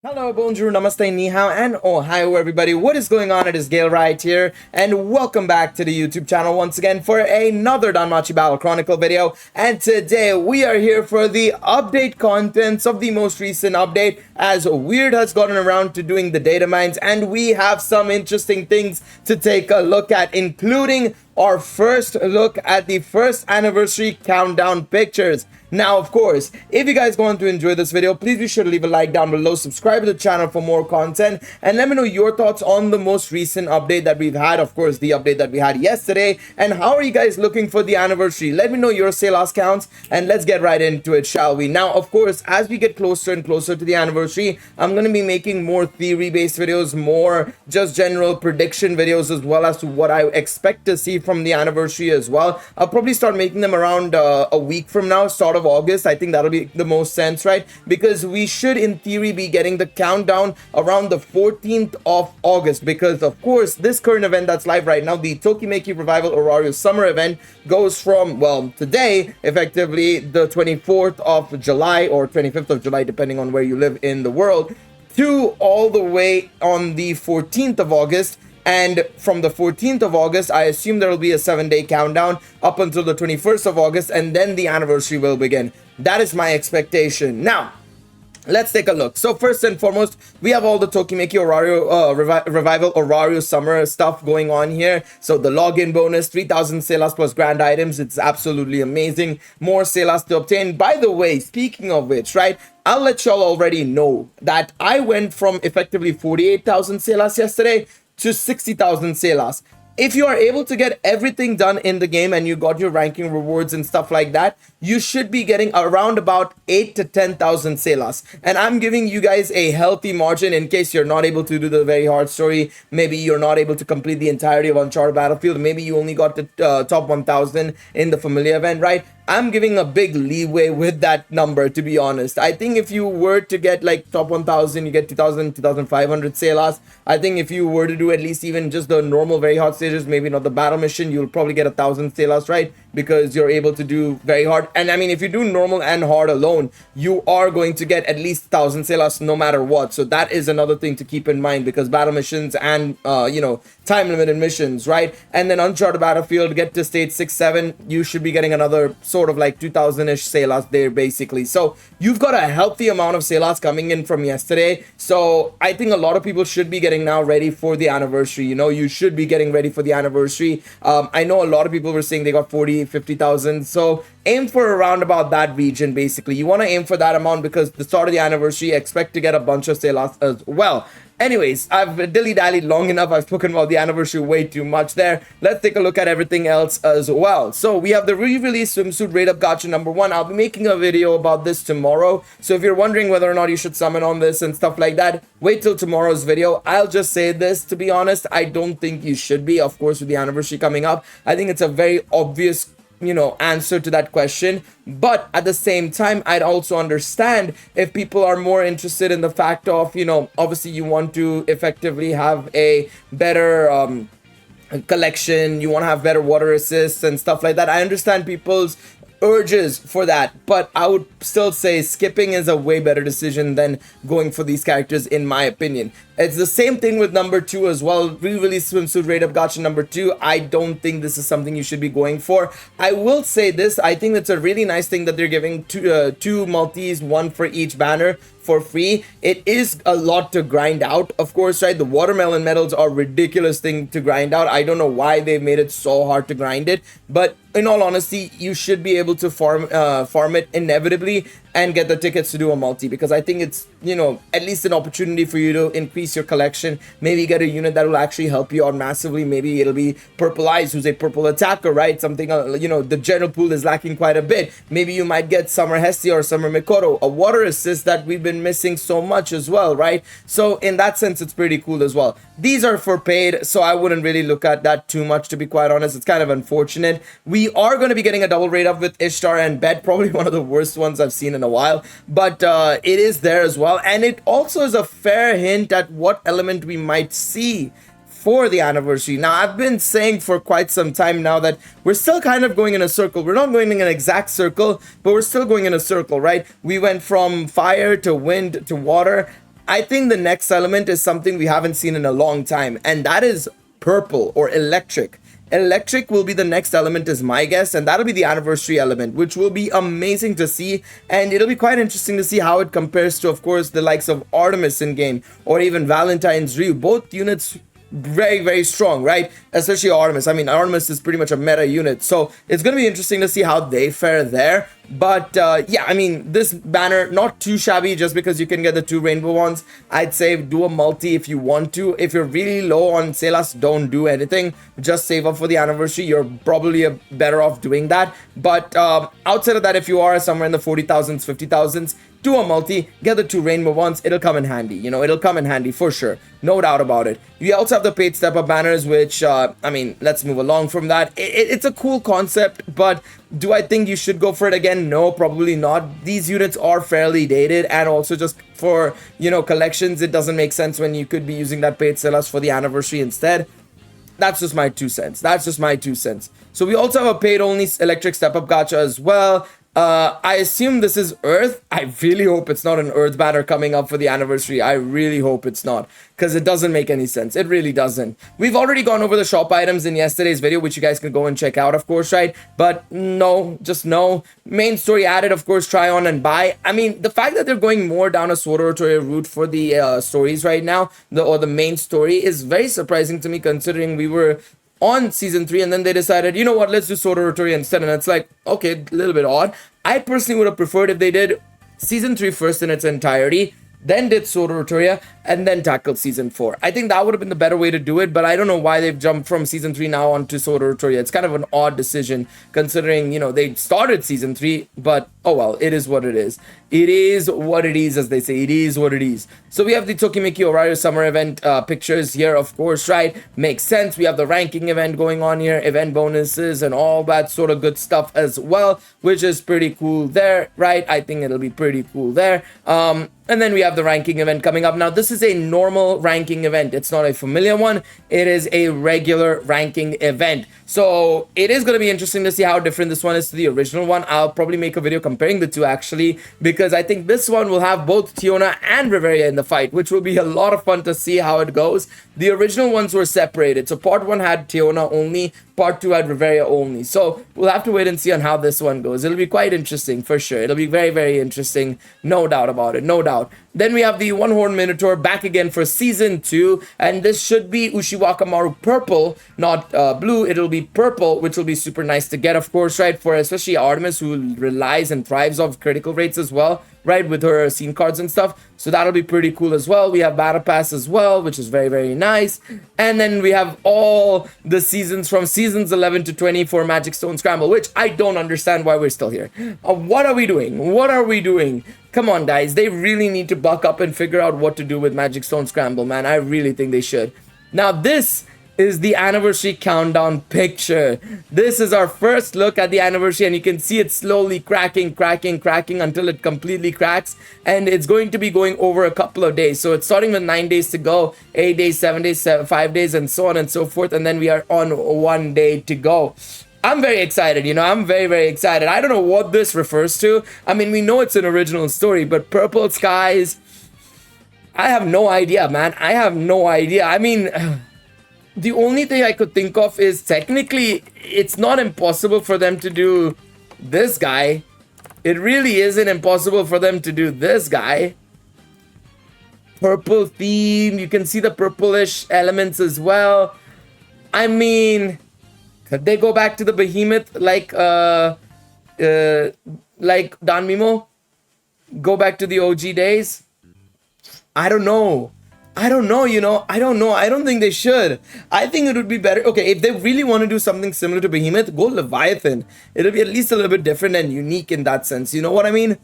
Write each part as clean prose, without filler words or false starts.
Hello, bonjour, namaste, ni hao, and ohio everybody. What is going on? It is Galeriot here, and welcome back to the YouTube channel once again for another Danmachi Battle Chronicle video. And today we are here for the update contents of the most recent update, as Weird has gotten around to doing the data mines, and we have some interesting things to take a look at, including our first look at the first anniversary countdown pictures. Now, of course, if you guys want to enjoy this video, please be sure to leave a like down below, subscribe to the channel for more content, and let me know your thoughts on the most recent update that we've had. Of course, the update that we had yesterday, and how are you guys looking for the anniversary? Let me know your sales counts, and let's get right into it, shall we? Now, of course, as we get closer and closer to the anniversary, I'm going to be making more theory-based videos, more just general prediction videos, as well as to what I expect to see from the anniversary as well. I'll probably start making them around a week from now, start of August. I think that'll be the most sense, right? Because we should in theory be getting the countdown around the 14th of August, because of course this current event that's live right now, the Tokimeki Revival Orario summer event, goes from, well, today effectively the 24th of July or 25th of July, depending on where you live in the world, to all the way on the 14th of August. And from the 14th of August, I assume there will be a 7-day countdown up until the 21st of August, and then the anniversary will begin. That is my expectation. Now, let's take a look. So first and foremost, we have all the Tokimeki Orario Revival Orario summer stuff going on here. So the login bonus, 3,000 Selas plus grand items. It's absolutely amazing. More Selas to obtain. By the way, speaking of which, right, I'll let y'all already know that I went from effectively 48,000 Selas yesterday to 60,000 Selas. If you are able to get everything done in the game and you got your ranking rewards and stuff like that, you should be getting around about 8 to 10,000 Selas. And I'm giving you guys a healthy margin in case you're not able to do the very hard story. Maybe you're not able to complete the entirety of Uncharted Battlefield. Maybe you only got the top 1,000 in the Familiar event, right? I'm giving a big leeway with that number, to be honest. I think if you were to get like top 1,000, you get 2,000, 2,500 Selas. I think if you were to do at least even just the normal very hard stages, maybe not the battle mission, you'll probably get 1,000 Selas, right? Because you're able to do very hard. And I mean, if you do normal and hard alone, you are going to get at least 1,000 Selas no matter what. So that is another thing to keep in mind, because battle missions and, you know, time limited missions, right? And then Uncharted Battlefield, get to stage 6, 7, you should be getting another sort of like 2,000-ish Selas there, basically. So you've got a healthy amount of Selas coming in from yesterday. So I think a lot of people should be getting now ready for the anniversary. You know, you should be getting ready for the anniversary. I know a lot of people were saying they got 40, 50,000. So aim for around about that region, basically. You want to aim for that amount because the start of the anniversary, expect to get a bunch of Selas as well. Anyways, I've dilly-dallied long enough. I've spoken about the anniversary way too much there. Let's take a look at everything else as well. So we have the re-release swimsuit raid up Gacha number 1. I'll be making a video about this tomorrow. So if you're wondering whether or not you should summon on this and stuff like that, wait till tomorrow's video. I'll just say this, to be honest, I don't think you should be. Of course, with the anniversary coming up, I think it's a very obvious, you know, answer to that question. But at the same time, I'd also understand if people are more interested in the fact of, you know, obviously you want to effectively have a better collection, you want to have better water assists and stuff like that. I understand people's urges for that, but I would still say skipping is a way better decision than going for these characters, in my opinion. It's the same thing with number 2 as well. Re-release swimsuit raid up Gacha number 2. I don't think this is something you should be going for. I will say this, I think it's a really nice thing that they're giving two multis, one for each banner, for free. It is a lot to grind out, of course, right? The watermelon medals are a ridiculous thing to grind out. I don't know why they've made it so hard to grind it, but in all honesty, you should be able to farm it inevitably and get the tickets to do a multi, because I think it's, you know, at least an opportunity for you to increase your collection. Maybe get a unit that will actually help you out massively. Maybe it'll be Purple Eyes, who's a purple attacker, right? Something, you know, the general pool is lacking quite a bit. Maybe you might get Summer Hestia or Summer Mikoto, a water assist that we've been missing so much as well, right? So in that sense, it's pretty cool as well. These are for paid, so I wouldn't really look at that too much, to be quite honest. It's kind of unfortunate. We are going to be getting a double raid up with Ishtar and Bet, probably one of the worst ones I've seen in a while, but it is there as well, and it also is a fair hint at what element we might see for the anniversary. Now, I've been saying for quite some time now that we're still kind of going in a circle. We're not going in an exact circle, but we're still going in a circle, right? We went from fire to wind to water. I think the next element is something we haven't seen in a long time, and that is purple or electric. Electric will be the next element is my guess, and that'll be the anniversary element, which will be amazing to see, and it'll be quite interesting to see how it compares to, of course, the likes of Artemis in game or even Valentine's Ryu. Both units very, very strong, right? Especially Artemis. I mean, Artemis is pretty much a meta unit, so it's going to be interesting to see how they fare there. But yeah, I mean, this banner not too shabby just because you can get the 2 rainbow ones. I'd say do a multi if you want to. If you're really low on Selas, don't do anything. Just save up for the anniversary. You're probably better off doing that. But outside of that, if you are somewhere in the 40,000s, 50,000s, do a multi, get the 2 rainbow ones. It'll come in handy. You know, it'll come in handy for sure. No doubt about it. You also have the paid step up banners, which I mean, let's move along from that. It's a cool concept, but do I think you should go for it again? No, probably not. These units are fairly dated, and also just for, you know, collections, it doesn't make sense when you could be using that paid Selas for the anniversary instead. That's just my 2 cents. That's just my 2 cents. So we also have a paid only electric step up gacha as well. I assume this is Earth. I really hope it's not an Earth banner coming up for the anniversary. I really hope it's not, because it doesn't make any sense. It really doesn't. We've already gone over the shop items in yesterday's video, which you guys can go and check out, of course, right? But no, just no. Main story added, of course, try on and buy. I mean, the fact that they're going more down a Sword Oratoria route for the stories right now, the main story, is very surprising to me, considering we were on season 3 and then they decided, you know what, let's do Sword Oratoria instead, and it's like, okay, a little bit odd. I personally would have preferred if they did season 3 first in its entirety, then did Sword Oratoria, and then tackled season 4. I think that would have been the better way to do it, but I don't know why they've jumped from season 3 now onto Sword Oratoria. It's kind of an odd decision, considering, you know, they started season 3, but oh well, it is what it is. It is what it is, as they say. It is what it is. So we have the Tokimeki Orario summer event pictures here, of course, right? Makes sense. We have the ranking event going on here, event bonuses and all that sort of good stuff as well, which is pretty cool there, right? I think it'll be pretty cool there. And then we have the ranking event coming up. Now, this is a normal ranking event. It's not a familiar one. It is a regular ranking event. So it is going to be interesting to see how different this one is to the original one. I'll probably make a video comparing the two, actually, because I think this one will have both Tiona and Riveria in the fight, which will be a lot of fun to see how it goes. The original ones were separated. So part 1 had Tiona only, part 2 had Riveria only. So we'll have to wait and see on how this one goes. It'll be quite interesting for sure. It'll be very, very interesting. No doubt about it. No doubt. Then we have the One Horn Minotaur back again for season 2, and this should be Ushiwakamaru purple, not blue. It'll be purple, which will be super nice to get, of course, right? For especially Artemis, who relies and thrives off critical rates as well, right? With her scene cards and stuff. So that'll be pretty cool as well. We have Battle Pass as well, which is very, very nice. And then we have all the seasons from seasons 11 to 20 for Magic Stone Scramble, which I don't understand why we're still here. What are we doing? What are we doing? Come on, guys. They really need to buck up and figure out what to do with Magic Stone Scramble, man. I really think they should. Now, this is the anniversary countdown picture. This is our first look at the anniversary, and you can see it slowly cracking until it completely cracks, and it's going to be going over a couple of days. So it's starting with 9 days to go, 8 days, 7 days, 5 days, and so on and so forth, and then we are on 1 day to go. I'm very excited, you know, I'm very, very excited. I don't know what this refers to. I mean, we know it's an original story, but Purple Skies, I have no idea, man. I have no idea. I mean, the only thing I could think of is technically it's not impossible for them to do this guy. It really isn't impossible for them to do this guy. Purple theme, you can see the purplish elements as well. I mean, could they go back to the behemoth like Danmimo? Go back to the OG days? I don't know. You know. I don't know. I don't think they should. I think it would be better. Okay, if they really want to do something similar to Behemoth, go Leviathan. It'll be at least a little bit different and unique in that sense. You know what I mean?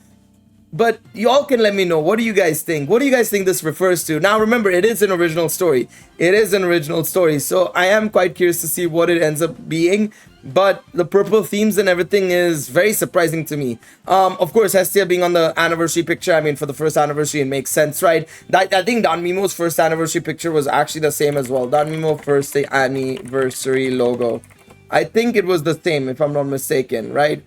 But y'all can let me know. What do you guys think? What do you guys think this refers to? Now, remember, it is an original story. It is an original story. So I am quite curious to see what it ends up being. But the purple themes and everything is very surprising to me. Of course, Hestia being on the anniversary picture, I mean, for the first anniversary, it makes sense, right? I think Danmimo's first anniversary picture was actually the same as well. Danmimo first anniversary logo. I think it was the same, if I'm not mistaken, right?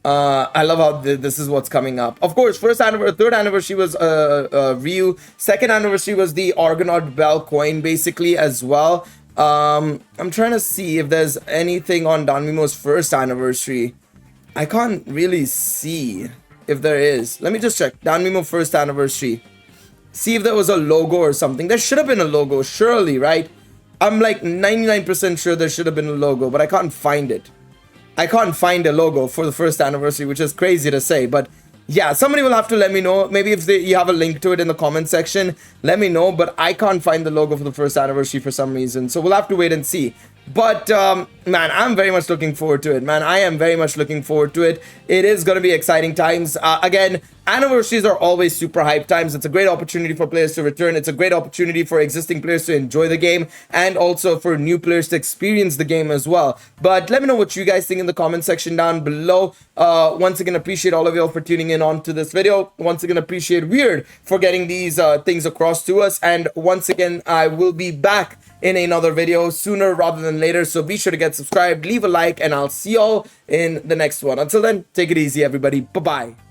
I love how this is what's coming up. Of course, third anniversary was Ryu. Second anniversary was the Argonaut Bell coin, basically, as well. I'm trying to see if there's anything on Danmimo's first anniversary. I can't really see if there is. Let me just check. Danmimo first anniversary. See if there was a logo or something. There should have been a logo, surely, right? I'm like 99% sure there should have been a logo, but I can't find it. I can't find a logo for the first anniversary, which is crazy to say, but yeah, somebody will have to let me know. Maybe if you have a link to it in the comment section, let me know, but I can't find the logo for the first anniversary for some reason, so we'll have to wait and see. But man, I'm very much looking forward to it, man. I am very much looking forward to it. It is going to be exciting times. Again, anniversaries are always super hype times. It's a great opportunity for players to return. It's a great opportunity for existing players to enjoy the game, and also for new players to experience the game as well. But let me know what you guys think in the comment section down below. Once again, appreciate all of y'all for tuning in on to this video. Once again, appreciate Weird for getting these things across to us. And once again, I will be back in another video sooner rather than later, so be sure to get subscribed, leave a like, and I'll see y'all in the next one. Until then, take it easy, everybody. Bye bye.